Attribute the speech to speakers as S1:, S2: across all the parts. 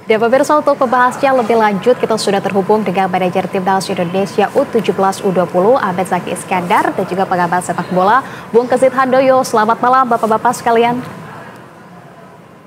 S1: Dan pemirsa, untuk membahasnya lebih lanjut kita sudah terhubung dengan manajer Timnas Indonesia U17 U20 Ahmed Zaki Iskandar dan juga pengamat sepak bola Bung Kesit Handoyo. Selamat malam Bapak-bapak sekalian.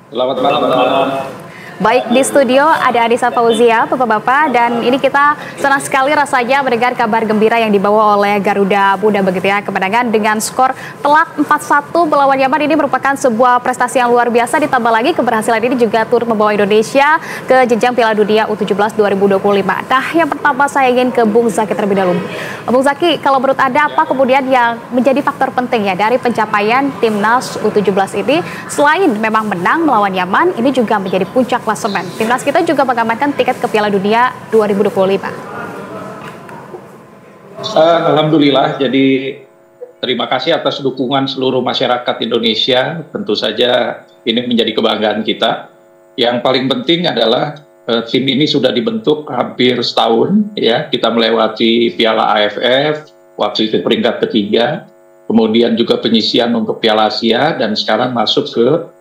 S2: Selamat malam.
S1: Baik, di studio ada Anissa Fauzia, Bapak-bapak, dan ini kita senang sekali rasanya mendengar kabar gembira yang dibawa oleh Garuda Muda begitu ya. Kemenangan dengan skor telak 4-1 melawan Yaman ini merupakan sebuah prestasi yang luar biasa, ditambah lagi keberhasilan ini juga turut membawa Indonesia ke jenjang Piala Dunia U17 2025. Nah, yang pertama saya ingin ke Bung Zaki terlebih dahulu. Bung Zaki, kalau menurut Anda apa kemudian yang menjadi faktor penting ya dari pencapaian Timnas U17 ini? Selain memang menang melawan Yaman, ini juga menjadi puncak klasemen. Timnas kita juga mengamankan tiket ke Piala Dunia 2025.
S2: Alhamdulillah, jadi terima kasih atas dukungan seluruh masyarakat Indonesia. Tentu saja ini menjadi kebanggaan kita. Yang paling penting adalah tim ini sudah dibentuk hampir setahun ya. Kita melewati Piala AFF, waktu itu peringkat ketiga, kemudian juga penyisian untuk Piala Asia, dan sekarang masuk ke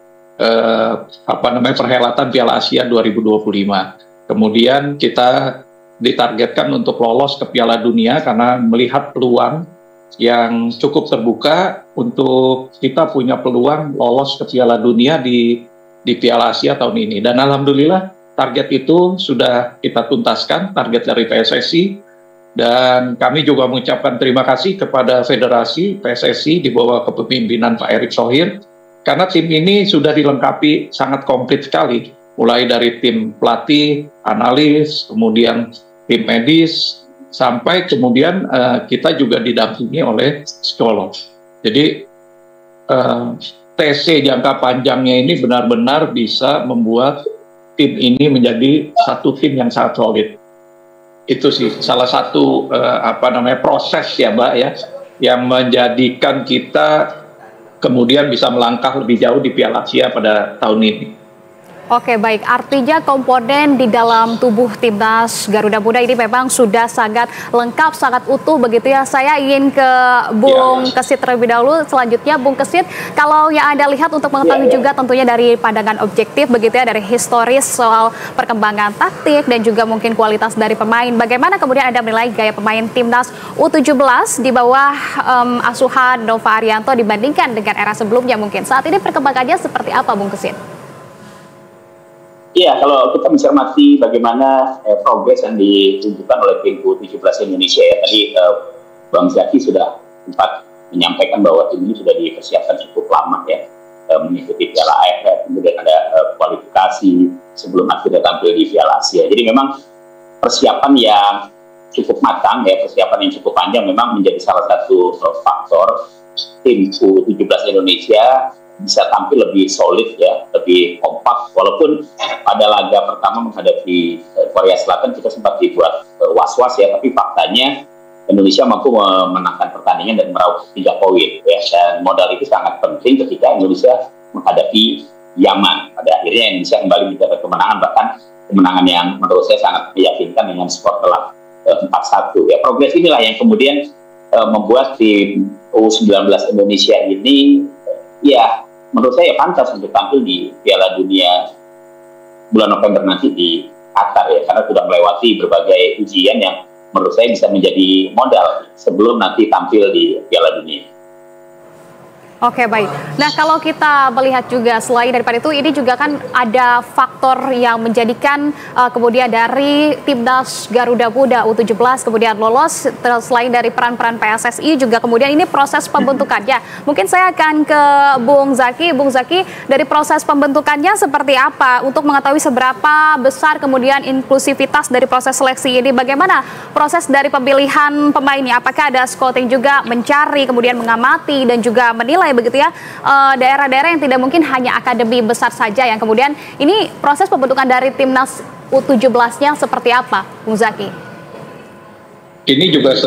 S2: perhelatan Piala Asia 2025. Kemudian kita ditargetkan untuk lolos ke Piala Dunia karena melihat peluang yang cukup terbuka untuk kita punya peluang lolos ke Piala Dunia di Piala Asia tahun ini. Dan alhamdulillah target itu sudah kita tuntaskan, target dari PSSI, dan kami juga mengucapkan terima kasih kepada Federasi PSSI di bawah kepemimpinan Pak Erick Thohir. Karena tim ini sudah dilengkapi sangat komplit sekali, mulai dari tim pelatih, analis, kemudian tim medis, sampai kemudian kita juga didampingi oleh psikolog. Jadi TC jangka panjangnya ini benar-benar bisa membuat tim ini menjadi satu tim yang sangat solid. Itu sih salah satu proses ya Mbak ya, yang menjadikan kita kemudian bisa melangkah lebih jauh di Piala Asia pada tahun ini.
S1: Oke, baik. Artinya komponen di dalam tubuh Timnas Garuda Muda ini memang sudah sangat lengkap, sangat utuh begitu ya. Saya ingin ke Bung Kesit terlebih dahulu. Selanjutnya Bung Kesit, kalau yang Anda lihat untuk mengetahui juga tentunya dari pandangan objektif begitu ya, dari historis soal perkembangan taktik dan juga mungkin kualitas dari pemain. Bagaimana kemudian Anda menilai gaya pemain Timnas U17 di bawah asuhan Nova Arianto dibandingkan dengan era sebelumnya mungkin? Saat ini perkembangannya seperti apa Bung Kesit?
S3: Iya, kalau kita mencermati bagaimana progres yang ditunjukkan oleh tim U17 Indonesia ya, tadi Bang Zaki sudah sempat menyampaikan bahwa tim ini sudah dipersiapkan cukup lama ya, mengikuti Piala AFF, kemudian ada kualifikasi sebelum akhirnya tampil di Piala Asia. Jadi memang persiapan yang cukup matang ya, persiapan yang cukup panjang memang menjadi salah satu faktor tim U17 Indonesia bisa tampil lebih solid ya, lebih kompak, walaupun pada laga pertama menghadapi Korea Selatan kita sempat dibuat was-was ya, tapi faktanya Indonesia mampu memenangkan pertandingan dan meraup 3 poin ya, dan modal itu sangat penting ketika Indonesia menghadapi Yaman. Pada akhirnya Indonesia kembali mencapai kemenangan, bahkan kemenangan yang menurut saya sangat meyakinkan dengan skor telak 4-1 ya. Progres inilah yang kemudian membuat tim U19 Indonesia ini ya menurut saya pantas untuk tampil di Piala Dunia bulan November nanti di Qatar ya, karena sudah melewati berbagai ujian yang menurut saya bisa menjadi modal sebelum nanti tampil di Piala Dunia.
S1: Oke, baik. Nah, kalau kita melihat juga selain daripada itu, ini juga kan ada faktor yang menjadikan kemudian dari Timnas Garuda Muda U17 kemudian lolos, selain dari peran-peran PSSI juga kemudian ini proses pembentukannya. Mungkin saya akan ke Bung Zaki. Bung Zaki, dari proses pembentukannya seperti apa untuk mengetahui seberapa besar kemudian inklusivitas dari proses seleksi ini? Bagaimana proses dari pemilihan pemainnya? Apakah ada scouting juga, mencari, kemudian mengamati dan juga menilai begitu ya, daerah-daerah yang tidak mungkin hanya akademi besar saja, yang kemudian ini proses pembentukan dari Timnas U17-nya seperti apa, Bung Zaki?
S2: Ini juga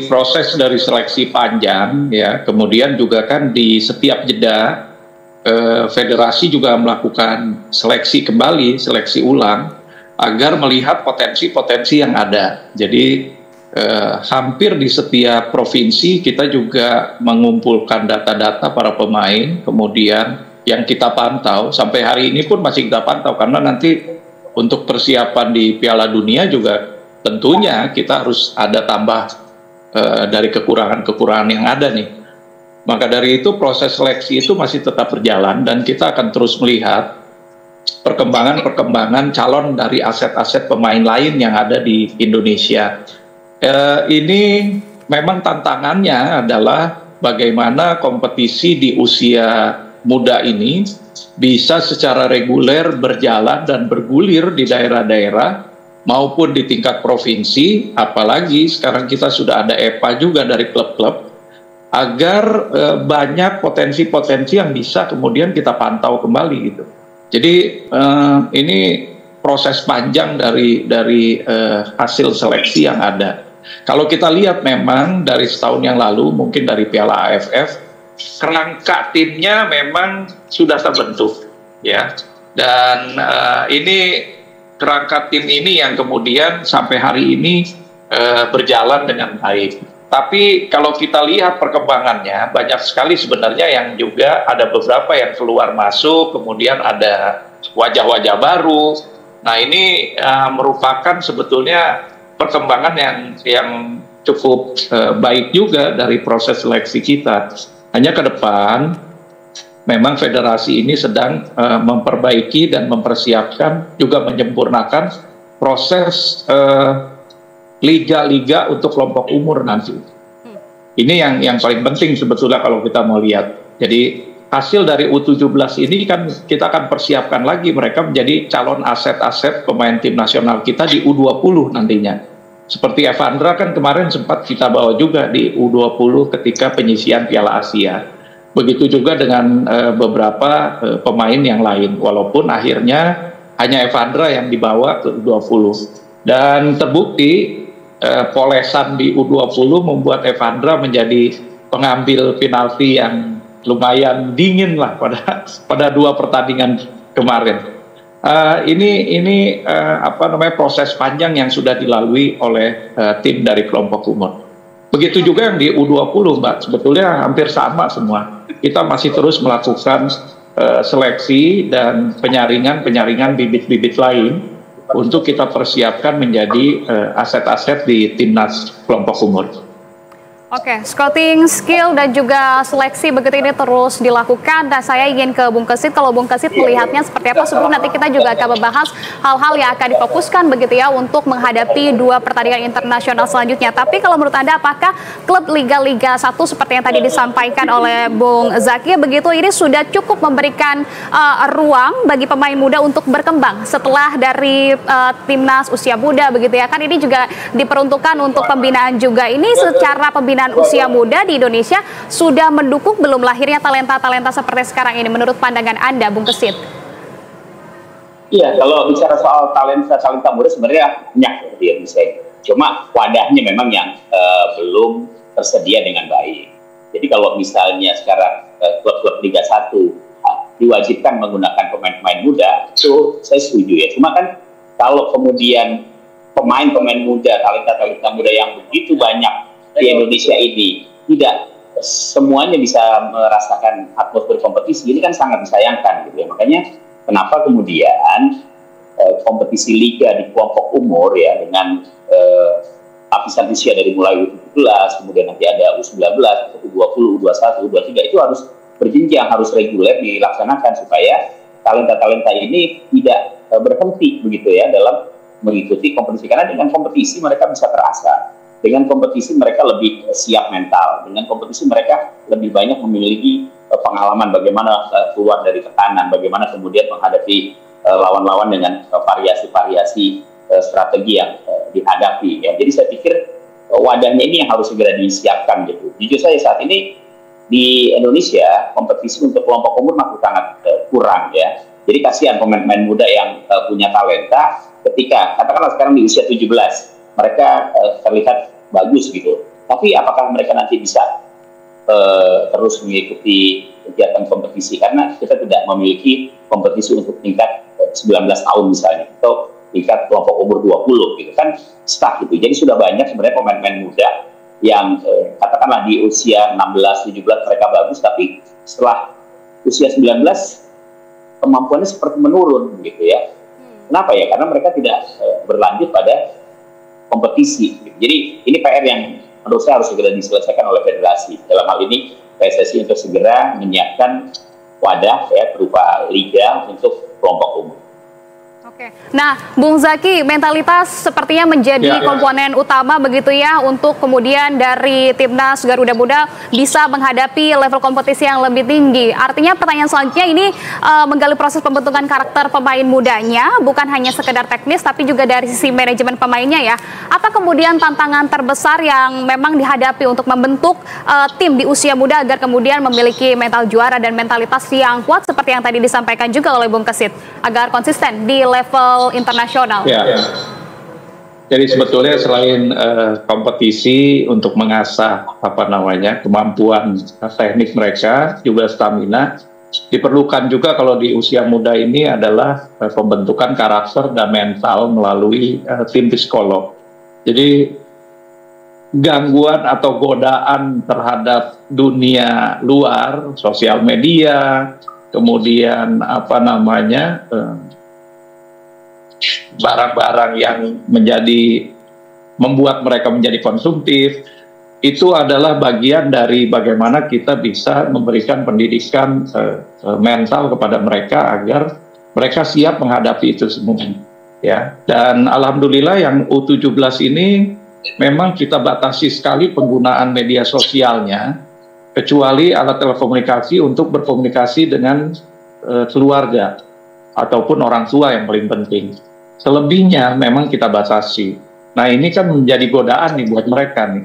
S2: proses dari seleksi panjang ya, kemudian juga kan di setiap jeda federasi juga melakukan seleksi kembali, seleksi ulang agar melihat potensi-potensi yang ada. Jadi hampir di setiap provinsi kita juga mengumpulkan data-data para pemain, kemudian yang kita pantau sampai hari ini pun masih kita pantau, karena nanti untuk persiapan di Piala Dunia juga tentunya kita harus ada tambah dari kekurangan-kekurangan yang ada nih. Maka dari itu proses seleksi itu masih tetap berjalan dan kita akan terus melihat perkembangan calon dari aset-aset pemain lain yang ada di Indonesia. Ini memang tantangannya adalah bagaimana kompetisi di usia muda ini bisa secara reguler berjalan dan bergulir di daerah-daerah maupun di tingkat provinsi, apalagi sekarang kita sudah ada EPA juga dari klub-klub, agar banyak potensi-potensi yang bisa kemudian kita pantau kembali gitu. Jadi ini proses panjang dari hasil seleksi yang ada. Kalau kita lihat memang dari setahun yang lalu, mungkin dari Piala AFF, kerangka timnya memang sudah terbentuk, ya. Dan ini kerangka tim ini yang kemudian sampai hari ini berjalan dengan baik. Tapi kalau kita lihat perkembangannya, banyak sekali sebenarnya yang juga ada beberapa yang keluar masuk, kemudian ada wajah-wajah baru. Nah ini merupakan sebetulnya perkembangan yang cukup baik juga dari proses seleksi kita. Hanya ke depan, memang federasi ini sedang memperbaiki dan mempersiapkan, juga menyempurnakan proses liga-liga untuk kelompok umur nanti. Ini yang paling penting sebetulnya kalau kita mau lihat. Jadi hasil dari U17 ini kan kita akan persiapkan lagi mereka menjadi calon aset-aset pemain tim nasional kita di U20 nantinya. Seperti Evandra kan kemarin sempat kita bawa juga di U20 ketika penyisian Piala Asia. Begitu juga dengan beberapa pemain yang lain, walaupun akhirnya hanya Evandra yang dibawa ke U20. Dan terbukti polesan di U20 membuat Evandra menjadi pengambil penalti yang lumayan dingin lah pada dua pertandingan kemarin. Ini proses panjang yang sudah dilalui oleh tim dari kelompok umur. Begitu juga yang di U20, Mbak, sebetulnya hampir sama semua. Kita masih terus melakukan seleksi dan penyaringan bibit-bibit lain untuk kita persiapkan menjadi aset-aset di timnas kelompok umur.
S1: Oke, scouting skill dan juga seleksi begitu ini terus dilakukan. Dan saya ingin ke Bung Kesit, kalau Bung Kesit melihatnya seperti apa? Sebelum nanti kita juga akan membahas hal-hal yang akan difokuskan begitu ya untuk menghadapi dua pertandingan internasional selanjutnya. Tapi kalau menurut Anda, apakah klub Liga 1 seperti yang tadi disampaikan oleh Bung Zaki begitu ini sudah cukup memberikan ruang bagi pemain muda untuk berkembang setelah dari timnas usia muda begitu ya? Kan ini juga diperuntukkan untuk pembinaan juga. Ini secara pembinaan usia muda di Indonesia sudah mendukung belum lahirnya talenta-talenta seperti sekarang ini menurut pandangan Anda, Bung Kesit?
S3: Iya, kalau bicara soal talenta muda sebenarnya banyak seperti yang saya. Cuma wadahnya memang yang belum tersedia dengan baik. Jadi kalau misalnya sekarang klub-klub Liga 1 diwajibkan menggunakan pemain-pemain muda, itu saya setuju ya. Cuma kan kalau kemudian pemain-pemain muda, talenta muda yang begitu banyak di Indonesia ini tidak semuanya bisa merasakan atmosfer kompetisi, ini kan sangat disayangkan gitu ya. Makanya kenapa kemudian kompetisi liga di kelompok umur ya dengan lapisan usia dari mulai U17, kemudian nanti ada U19, U20, U21, U23 itu harus berjenjang, harus reguler dilaksanakan supaya talenta-talenta ini tidak berhenti begitu ya dalam mengikuti kompetisi, karena dengan kompetisi mereka bisa terasa. Dengan kompetisi mereka lebih siap mental, dengan kompetisi mereka lebih banyak memiliki pengalaman bagaimana keluar dari tekanan, bagaimana kemudian menghadapi lawan-lawan dengan variasi-variasi strategi yang dihadapi. Ya. Jadi saya pikir wadahnya ini yang harus segera disiapkan gitu. Jujur saya saat ini di Indonesia kompetisi untuk kelompok umur masih sangat kurang ya. Jadi kasihan pemain-pemain muda yang punya talenta ketika katakanlah sekarang di usia 17 mereka terlihat bagus gitu. Tapi apakah mereka nanti bisa terus mengikuti kegiatan kompetisi? Karena kita tidak memiliki kompetisi untuk tingkat 19 tahun misalnya, atau tingkat kelompok umur 20 gitu kan, stuck gitu. Jadi sudah banyak sebenarnya pemain-pemain muda yang katakanlah di usia 16-17 mereka bagus, tapi setelah usia 19 kemampuannya seperti menurun gitu ya. Kenapa ya? Karena mereka tidak berlanjut pada kompetisi. Jadi ini PR yang menurut saya harus segera diselesaikan oleh federasi. Dalam hal ini PSSI untuk segera menyiapkan wadah ya berupa liga untuk kelompok umur.
S1: Oke. Nah, Bung Zaki, mentalitas sepertinya menjadi komponen utama begitu ya untuk kemudian dari Timnas Garuda Muda bisa menghadapi level kompetisi yang lebih tinggi. Artinya pertanyaan selanjutnya ini menggali proses pembentukan karakter pemain mudanya, bukan hanya sekedar teknis tapi juga dari sisi manajemen pemainnya ya. Apa kemudian tantangan terbesar yang memang dihadapi untuk membentuk tim di usia muda agar kemudian memiliki mental juara dan mentalitas yang kuat seperti yang tadi disampaikan juga oleh Bung Kesit, agar konsisten di level internasional.
S2: Ya. Jadi sebetulnya selain kompetisi untuk mengasah kemampuan teknik mereka, juga stamina, diperlukan juga kalau di usia muda ini adalah pembentukan karakter dan mental melalui tim psikolog. Jadi gangguan atau godaan terhadap dunia luar, sosial media, kemudian barang-barang yang membuat mereka menjadi konsumtif, itu adalah bagian dari bagaimana kita bisa memberikan pendidikan mental kepada mereka agar mereka siap menghadapi itu semua. Ya, dan alhamdulillah yang U17 ini memang kita batasi sekali penggunaan media sosialnya, kecuali alat telekomunikasi untuk berkomunikasi dengan keluarga ataupun orang tua yang paling penting. Selebihnya memang kita batasi. Nah, ini kan menjadi godaan nih buat mereka nih.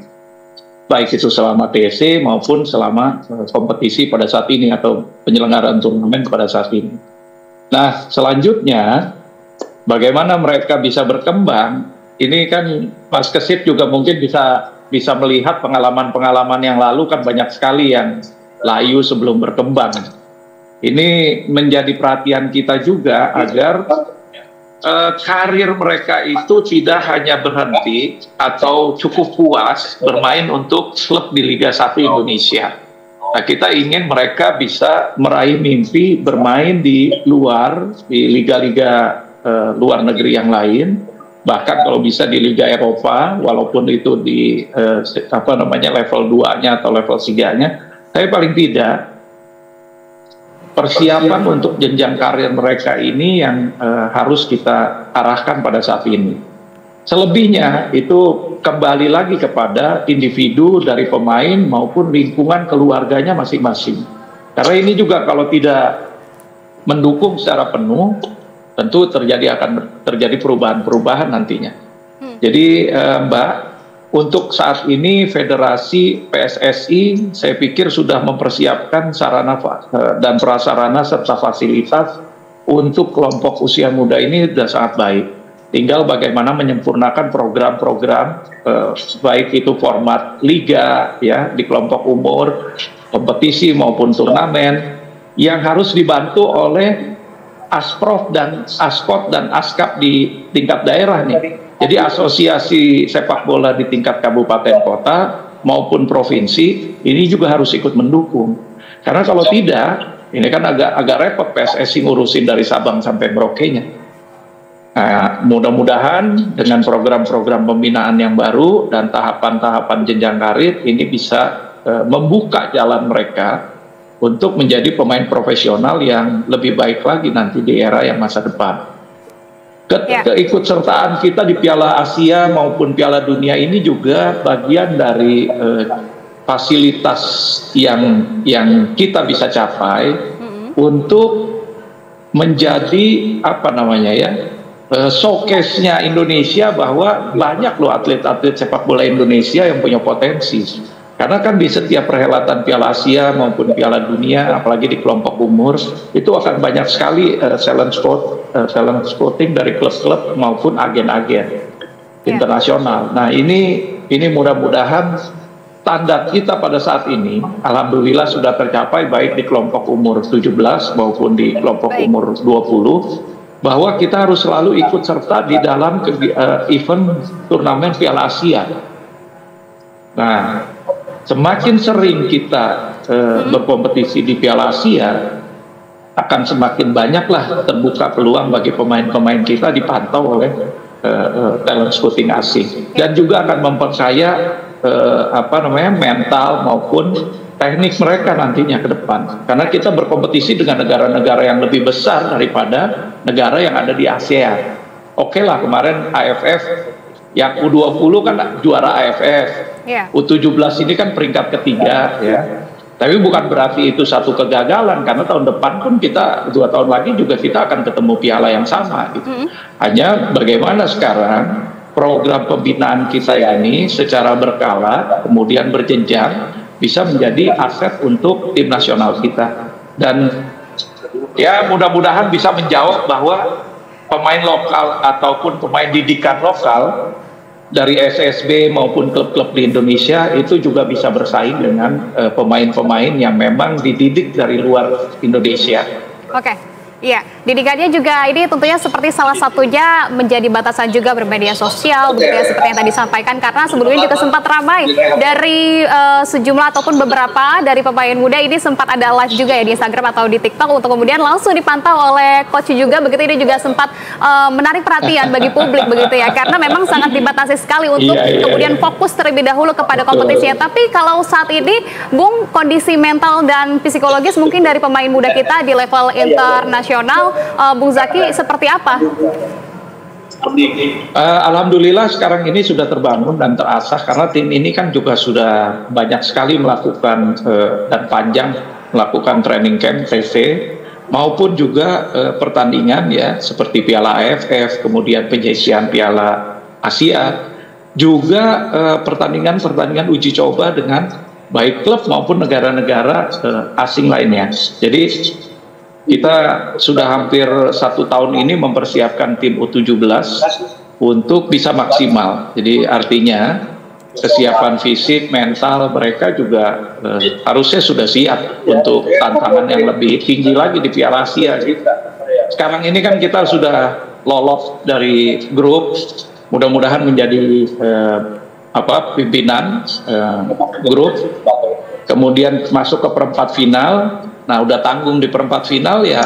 S2: Baik itu selama TC maupun selama kompetisi pada saat ini atau penyelenggaraan turnamen pada saat ini. Nah, selanjutnya bagaimana mereka bisa berkembang? Ini kan Mas Kesit juga mungkin bisa melihat pengalaman-pengalaman yang lalu kan banyak sekali yang layu sebelum berkembang. Ini menjadi perhatian kita juga agar karir mereka itu tidak hanya berhenti atau cukup puas bermain untuk klub di Liga 1 Indonesia. Nah, kita ingin mereka bisa meraih mimpi bermain di luar, di liga-liga luar negeri yang lain, bahkan kalau bisa di Liga Eropa, walaupun itu di level 2-nya atau level 3-nya, tapi paling tidak persiapan untuk jenjang karir mereka ini yang harus kita arahkan pada saat ini. Selebihnya itu kembali lagi kepada individu dari pemain maupun lingkungan keluarganya masing-masing. Karena ini juga kalau tidak mendukung secara penuh, tentu akan terjadi perubahan-perubahan nantinya. Jadi Mbak, untuk saat ini Federasi PSSI saya pikir sudah mempersiapkan sarana dan prasarana serta fasilitas untuk kelompok usia muda ini sudah sangat baik. Tinggal bagaimana menyempurnakan program-program baik itu format liga ya di kelompok umur, kompetisi maupun turnamen yang harus dibantu oleh Asprof dan Askot dan Askap di tingkat daerah nih. Jadi asosiasi sepak bola di tingkat kabupaten kota maupun provinsi ini juga harus ikut mendukung. Karena kalau tidak, ini kan agak repot PSSI ngurusin dari Sabang sampai Merauke-nya. Nah, mudah-mudahan dengan program-program pembinaan yang baru dan tahapan-tahapan jenjang karir ini bisa membuka jalan mereka untuk menjadi pemain profesional yang lebih baik lagi nanti di era yang masa depan. Keikutsertaan kita di Piala Asia maupun Piala Dunia ini juga bagian dari fasilitas yang kita bisa capai untuk menjadi showcase-nya Indonesia, bahwa banyak loh atlet-atlet sepak bola Indonesia yang punya potensi. Karena kan di setiap perhelatan Piala Asia maupun Piala Dunia, apalagi di kelompok umur, itu akan banyak sekali talent scouting dari klub-klub maupun agen-agen internasional. Nah, ini mudah-mudahan standar kita pada saat ini, alhamdulillah sudah tercapai baik di kelompok umur 17 maupun di kelompok umur 20, bahwa kita harus selalu ikut serta di dalam event turnamen Piala Asia. Nah, semakin sering kita berkompetisi di Piala Asia, akan semakin banyaklah terbuka peluang bagi pemain-pemain kita dipantau oleh talent scouting asing, dan juga akan memperkaya mental maupun teknik mereka nantinya ke depan, karena kita berkompetisi dengan negara-negara yang lebih besar daripada negara yang ada di ASEAN. Oke lah, kemarin AFF yang U20 kan juara AFF, U17 ini kan peringkat ketiga ya. Tapi bukan berarti itu satu kegagalan, karena tahun depan pun kita 2 tahun lagi juga kita akan ketemu piala yang sama gitu. Hanya bagaimana sekarang program pembinaan kita ini secara berkala kemudian berjenjang bisa menjadi aset untuk tim nasional kita, dan ya mudah-mudahan bisa menjawab bahwa pemain lokal ataupun pemain didikan lokal dari SSB maupun klub-klub di Indonesia itu juga bisa bersaing dengan pemain-pemain yang memang dididik dari luar Indonesia. Oke.
S1: Iya, didikannya juga ini tentunya seperti salah satunya menjadi batasan juga bermedia sosial, begitu ya, seperti yang tadi disampaikan, karena sebelumnya juga sempat ramai dari sejumlah ataupun beberapa dari pemain muda ini sempat ada live juga ya di Instagram atau di TikTok untuk kemudian langsung dipantau oleh coach juga, begitu. Ini juga sempat menarik perhatian bagi publik begitu ya, karena memang sangat dibatasi sekali untuk kemudian fokus terlebih dahulu kepada kompetisinya. Tapi kalau saat ini, Bung, kondisi mental dan psikologis mungkin dari pemain muda kita di level internasional, Bung Zaki, seperti apa?
S2: Alhamdulillah sekarang ini sudah terbangun dan terasah, karena tim ini kan juga sudah banyak sekali melakukan dan panjang melakukan training camp TC maupun juga pertandingan ya, seperti Piala AFF, kemudian penyisian Piala Asia, juga pertandingan-pertandingan uji coba dengan baik klub maupun negara-negara asing lainnya. Jadi kita sudah hampir 1 tahun ini mempersiapkan tim U17 untuk bisa maksimal. Jadi artinya kesiapan fisik, mental mereka juga harusnya sudah siap untuk tantangan yang lebih tinggi lagi di Piala Asia. Sekarang ini kan kita sudah lolos dari grup, mudah-mudahan menjadi pimpinan grup, kemudian masuk ke perempat final. Nah, udah tanggung di perempat final ya,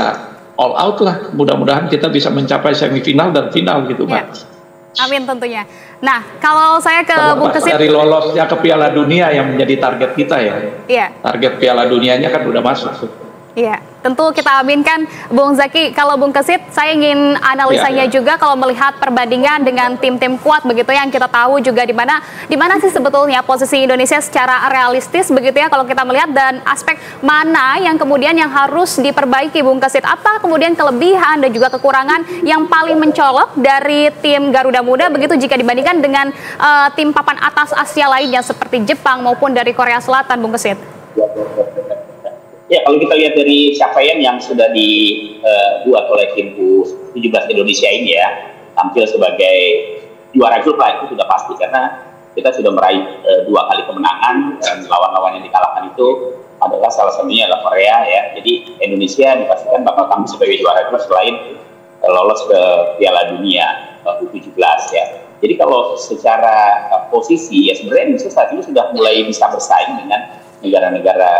S2: all out lah. Mudah-mudahan kita bisa mencapai semifinal dan final gitu, Pak.
S1: Ya. Amin tentunya. Nah, kalau saya ke Bung Kesit,
S2: dari lolosnya ke Piala Dunia yang menjadi target kita ya. Iya. Target Piala Dunianya kan udah masuk.
S1: Iya, tentu kita aminkan, Bung Zaki. Kalau Bung Kesit, saya ingin analisanya juga kalau melihat perbandingan dengan tim-tim kuat begitu yang kita tahu juga di mana sih sebetulnya posisi Indonesia secara realistis begitu ya kalau kita melihat, dan aspek mana yang kemudian yang harus diperbaiki, Bung Kesit? Apa kemudian kelebihan dan juga kekurangan yang paling mencolok dari tim Garuda Muda begitu jika dibandingkan dengan tim papan atas Asia lainnya seperti Jepang maupun dari Korea Selatan, Bung Kesit?
S3: Ya, kalau kita lihat dari capaian yang sudah dibuat oleh tim U17 Indonesia ini ya, tampil sebagai juara grup lah, itu sudah pasti, karena kita sudah meraih 2 kali kemenangan, dan lawan-lawan yang dikalahkan itu adalah salah satunya adalah Korea ya. Jadi Indonesia dipastikan bakal tampil sebagai juara grup selain lolos ke Piala Dunia U17 ya. Jadi kalau secara posisi ya sebenarnya Indonesia saat ini sudah mulai bisa bersaing dengan negara-negara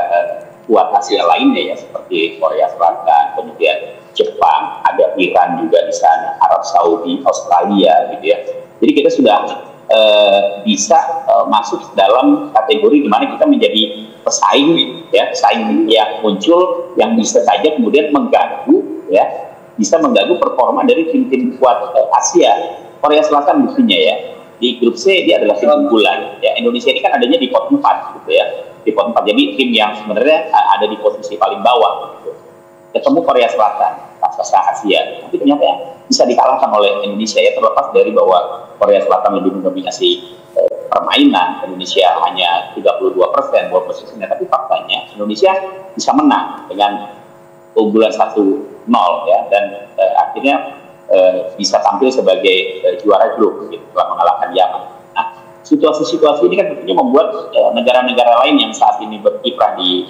S3: kuat Asia lainnya ya, seperti Korea Selatan, kemudian Jepang, ada Iran juga di sana, Arab Saudi, Australia gitu ya. Jadi kita sudah bisa masuk dalam kategori di mana kita menjadi pesaing ya, pesaing yang muncul yang bisa saja kemudian mengganggu ya, bisa mengganggu performa dari tim-tim kuat Asia. Korea Selatan buktinya ya, di grup C dia adalah tim unggulan ya. Indonesia ini kan adanya di pot 4 gitu ya, di pot 4, jadi tim yang sebenarnya ada di posisi paling bawah gitu. Ketemu Korea Selatan, raksasa Asia, tapi ternyata ya bisa dikalahkan oleh Indonesia ya, terlepas dari bahwa Korea Selatan lebih mendominasi permainan, Indonesia hanya 32% ball posisinya, tapi faktanya Indonesia bisa menang dengan keunggulan 1-0 ya, dan akhirnya bisa tampil sebagai juara grup gitu, setelah mengalahkan Yaman. Nah, situasi-situasi ini kan tentunya membuat negara-negara lain yang saat ini berkiprah di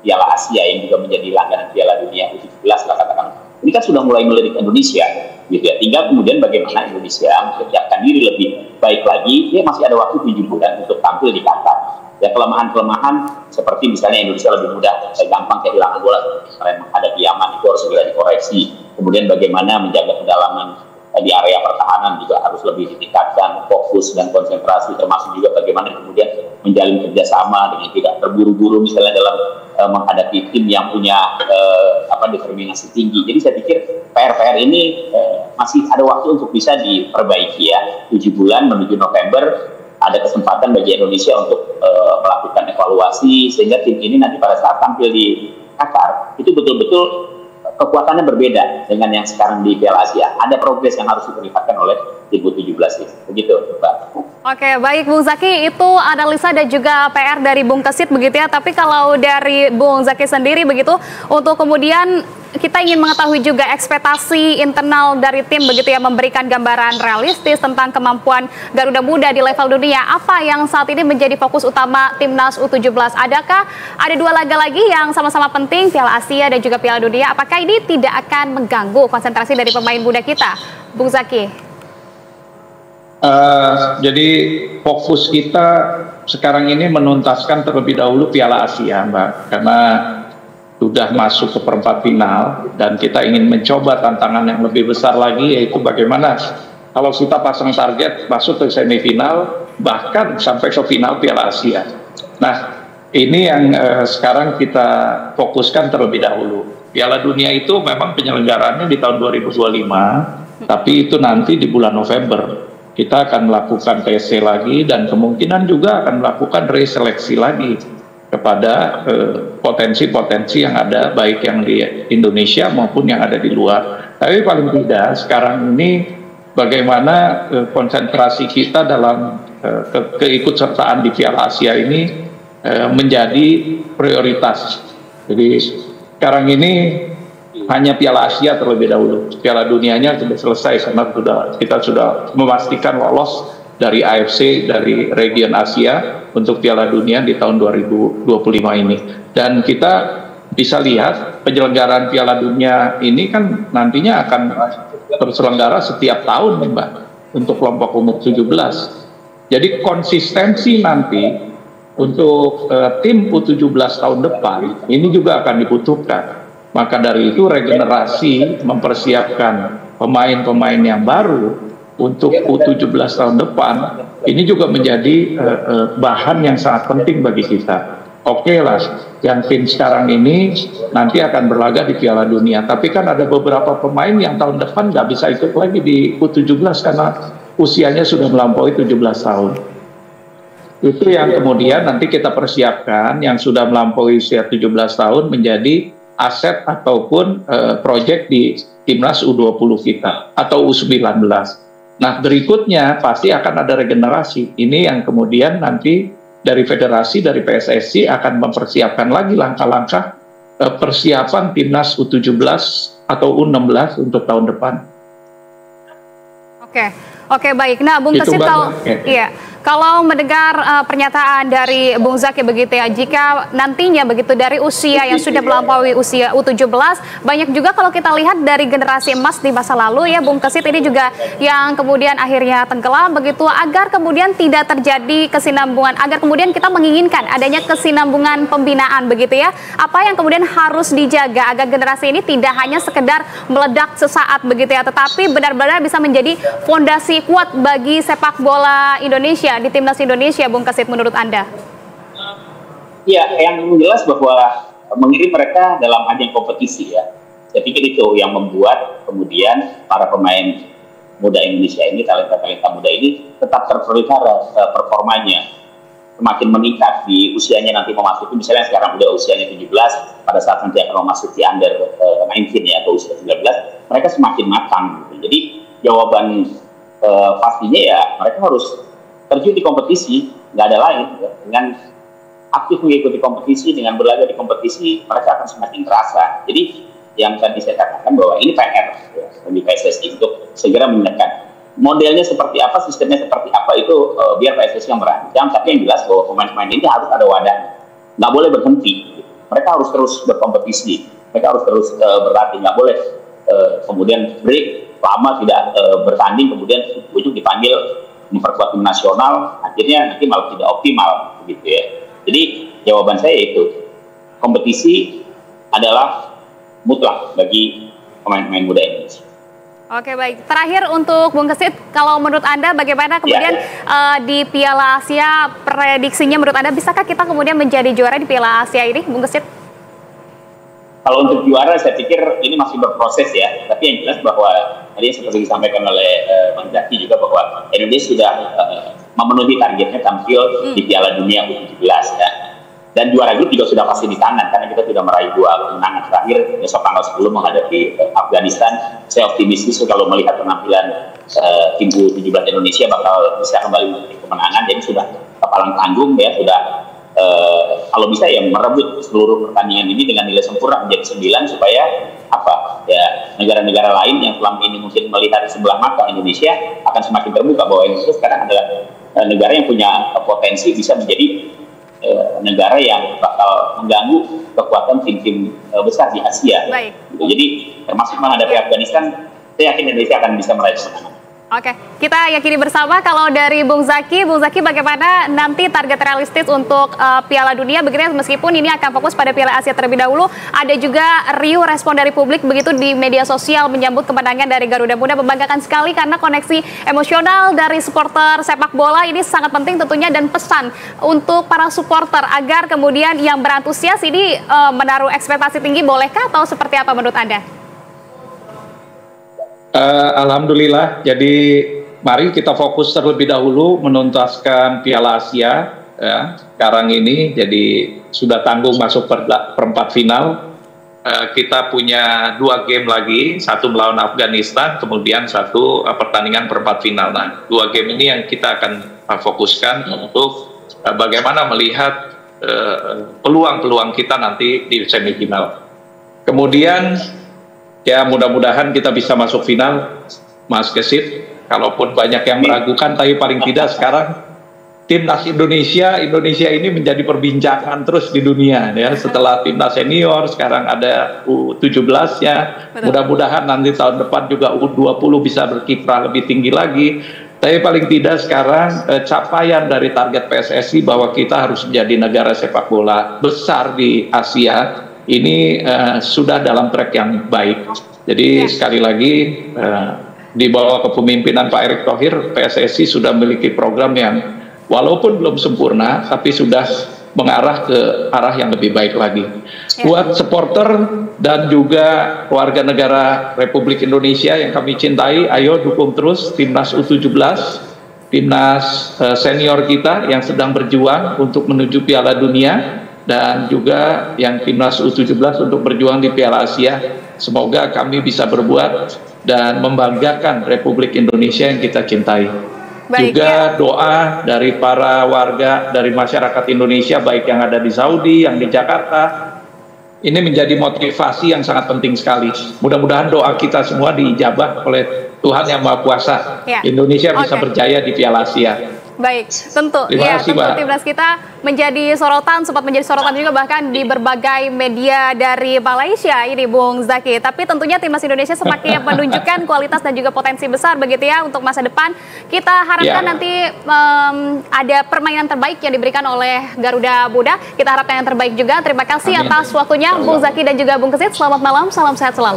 S3: Piala Asia yang juga menjadi langganan Piala Dunia U17 lah katakan, ini kan sudah mulai melirik Indonesia gitu ya. Tinggal kemudian bagaimana Indonesia mempersiapkan diri lebih baik lagi. Ya masih ada waktu 7 bulan untuk tampil di Qatar Ya kelemahan-kelemahan seperti misalnya Indonesia lebih mudah gampang kehilangan bola karena menghadapi Yaman itu harus segera dikoreksi. Kemudian bagaimana menjaga kedalaman di area pertahanan juga harus lebih ditingkatkan, fokus dan konsentrasi, termasuk juga bagaimana kemudian menjalin kerjasama dengan tidak terburu-buru misalnya dalam menghadapi tim yang punya determinasi tinggi. Jadi saya pikir PR-PR ini masih ada waktu untuk bisa diperbaiki ya. 7 bulan menuju November ada kesempatan bagi Indonesia untuk melakukan evaluasi sehingga tim ini nanti pada saat tampil di Qatar itu betul-betul kekuatannya berbeda dengan yang sekarang di Piala Asia. Ada progres yang harus diperlihatkan oleh tim U17 ini. Begitu, Mbak.
S1: Oke, baik Bung Zaki, itu analisa dan juga PR dari Bung Kesit begitu ya. Tapi kalau dari Bung Zaki sendiri begitu, untuk kemudian kita ingin mengetahui juga ekspektasi internal dari tim begitu ya, memberikan gambaran realistis tentang kemampuan Garuda Muda di level dunia. Apa yang saat ini menjadi fokus utama Timnas U17? Adakah ada 2 laga lagi yang sama-sama penting, Piala Asia dan juga Piala Dunia? Apakah ini tidak akan mengganggu konsentrasi dari pemain muda kita, Bung Zaki?
S2: Jadi fokus kita sekarang ini menuntaskan terlebih dahulu Piala Asia, Mbak, karena sudah masuk ke perempat final dan kita ingin mencoba tantangan yang lebih besar lagi, yaitu bagaimana kalau kita pasang target masuk ke semifinal bahkan sampai ke final Piala Asia. Nah, ini yang sekarang kita fokuskan terlebih dahulu. Piala Dunia itu memang penyelenggaraannya di tahun 2025, tapi itu nanti di bulan November. Kita akan melakukan TC lagi dan kemungkinan juga akan melakukan reseleksi lagi kepada potensi-potensi yang ada, baik yang di Indonesia maupun yang ada di luar. Tapi paling tidak sekarang ini bagaimana konsentrasi kita dalam keikutsertaan di Piala Asia ini menjadi prioritas. Jadi sekarang ini hanya Piala Asia terlebih dahulu. Piala Dunianya sudah selesai karena kita sudah memastikan lolos dari AFC, dari region Asia untuk Piala Dunia di tahun 2025 ini. Dan kita bisa lihat penyelenggaraan Piala Dunia ini kan nantinya akan terselenggara setiap tahun, Mbak, untuk kelompok umur 17. Jadi konsistensi nanti untuk tim U17 tahun depan ini juga akan dibutuhkan. Maka dari itu regenerasi mempersiapkan pemain-pemain yang baru untuk U17 tahun depan ini juga menjadi bahan yang sangat penting bagi kita. Oke lah, yang tim sekarang ini nanti akan berlaga di Piala Dunia. Tapi kan ada beberapa pemain yang tahun depan nggak bisa ikut lagi di U17 karena usianya sudah melampaui 17 tahun. Itu yang kemudian nanti kita persiapkan yang sudah melampaui usia 17 tahun menjadi aset ataupun proyek di Timnas U20 kita atau U19. Nah, berikutnya pasti akan ada regenerasi. Ini yang kemudian nanti dari federasi, dari PSSI akan mempersiapkan lagi langkah-langkah persiapan Timnas U17 atau U16 untuk tahun depan.
S1: Oke, baik. Nah, Bung Kesit, kalau mendengar pernyataan dari Bung Zaki begitu ya, jika nantinya begitu dari usia yang sudah melampaui usia U17, banyak juga kalau kita lihat dari generasi emas di masa lalu ya, Bung Kesit, ini juga yang kemudian akhirnya tenggelam begitu, agar kemudian tidak terjadi kesinambungan, agar kemudian kita menginginkan adanya kesinambungan pembinaan begitu ya. Apa yang kemudian harus dijaga agar generasi ini tidak hanya sekedar meledak sesaat begitu ya, tetapi benar-benar bisa menjadi fondasi kuat bagi sepak bola Indonesia, di Timnas Indonesia, Bung Kesit, menurut Anda?
S3: Ya, yang jelas bahwa mengirim mereka dalam ajang kompetisi ya. Saya pikir itu yang membuat kemudian para pemain muda Indonesia ini, talenta-talenta muda ini tetap terpelihara performanya, semakin meningkat di usianya nanti memasuki, misalnya sekarang udah usianya 17, pada saat nanti akan memasuki under 19 ya, atau usia 19, mereka semakin matang gitu. Jadi jawaban pastinya ya mereka harus terjun di kompetisi, nggak ada lain ya. Dengan aktif mengikuti kompetisi, dengan berlaga di kompetisi, mereka akan semakin terasa. Jadi yang tadi saya katakan bahwa ini PR ya, bagi PSSI untuk segera menekan modelnya seperti apa, sistemnya seperti apa, itu biar PSSI yang merancang. Tapi yang jelas bahwa pemain-pemain ini harus ada wadahnya, nggak boleh berhenti gitu. Mereka harus terus berkompetisi, mereka harus terus berlatih, nggak boleh kemudian break lama tidak bertanding, kemudian ujung dipanggil memperkuat tim nasional, akhirnya nanti malah tidak optimal, gitu ya. Jadi jawaban saya itu kompetisi adalah mutlak bagi pemain-pemain muda Indonesia.
S1: Oke, baik. Terakhir untuk Bung Kesit, kalau menurut Anda bagaimana kemudian di Piala Asia, prediksinya menurut Anda bisakah kita kemudian menjadi juara di Piala Asia ini, Bung Kesit?
S3: Kalau untuk juara saya pikir ini masih berproses ya, tapi yang jelas bahwa tadi seperti disampaikan oleh Bang Zaki juga bahwa Indonesia sudah memenuhi targetnya tampil di Piala Dunia U17 ya. Dan juara grup juga sudah pasti di tangan karena kita sudah meraih 2 kemenangan terakhir besok tanggal 10 menghadapi Afghanistan. Saya optimistis kalau melihat penampilan tim U17 Indonesia bakal bisa kembali menjadi kemenangan. Jadi sudah kepalang tanggung ya, sudah kalau bisa ya merebut seluruh pertandingan ini dengan nilai sempurna menjadi 9 supaya apa ya, negara-negara lain yang selama ini mungkin melihat sebelah mata Indonesia akan semakin terbuka bahwa Indonesia sekarang adalah negara yang punya potensi bisa menjadi negara yang bakal mengganggu kekuatan tim-tim besar di Asia.
S1: Baik.
S3: Jadi termasuk menghadapi Afghanistan, saya yakin Indonesia akan bisa meraih kemenangan.
S1: Oke, kita yakini bersama. Kalau dari Bung Zaki bagaimana nanti target realistis untuk Piala Dunia? Begitu meskipun ini akan fokus pada Piala Asia terlebih dahulu, ada juga riuh respon dari publik begitu di media sosial menyambut kemenangan dari Garuda Muda. Membanggakan sekali karena koneksi emosional dari supporter sepak bola ini sangat penting tentunya, dan pesan untuk para supporter agar kemudian yang berantusias ini menaruh ekspektasi tinggi, bolehkah atau seperti apa menurut Anda?
S2: Alhamdulillah, jadi mari kita fokus terlebih dahulu menuntaskan Piala Asia ya, sekarang ini. Jadi sudah tanggung masuk perempat final. Kita punya 2 game lagi, satu melawan Afghanistan, kemudian satu pertandingan perempat final. Nah, 2 game ini yang kita akan fokuskan untuk bagaimana melihat peluang-peluang kita nanti di semifinal. Kemudian ya mudah-mudahan kita bisa masuk final, Mas Kesit. Kalaupun banyak yang meragukan, tapi paling tidak sekarang timnas Indonesia ini menjadi perbincangan terus di dunia ya. Setelah timnas senior, sekarang ada U17-nya. Mudah-mudahan nanti tahun depan juga U20 bisa berkiprah lebih tinggi lagi. Tapi paling tidak sekarang capaian dari target PSSI bahwa kita harus menjadi negara sepak bola besar di Asia ini sudah dalam track yang baik. Jadi sekali lagi di bawah kepemimpinan Pak Erick Thohir, PSSI sudah memiliki program yang walaupun belum sempurna, tapi sudah mengarah ke arah yang lebih baik lagi. Buat supporter dan juga warga negara Republik Indonesia yang kami cintai, ayo dukung terus timnas U17, timnas senior kita yang sedang berjuang untuk menuju Piala Dunia, dan juga yang timnas U17 untuk berjuang di Piala Asia. Semoga kami bisa berbuat dan membanggakan Republik Indonesia yang kita cintai. Baik, juga doa dari para warga, dari masyarakat Indonesia, baik yang ada di Saudi, yang di Jakarta, ini menjadi motivasi yang sangat penting sekali. Mudah-mudahan doa kita semua diijabah oleh Tuhan Yang Maha Kuasa. Indonesia bisa berjaya di Piala Asia.
S1: Baik, tentu ya, tentu timnas kita menjadi sorotan, sempat menjadi sorotan juga bahkan di berbagai media dari Malaysia ini, Bung Zaki. Tapi tentunya timnas Indonesia semakin menunjukkan kualitas dan juga potensi besar begitu ya untuk masa depan. Kita harapkan nanti ada permainan terbaik yang diberikan oleh Garuda Muda. Kita harapkan yang terbaik juga. Terima kasih atas waktunya Bung Zaki dan juga Bung Kesit. Selamat malam, salam sehat selalu.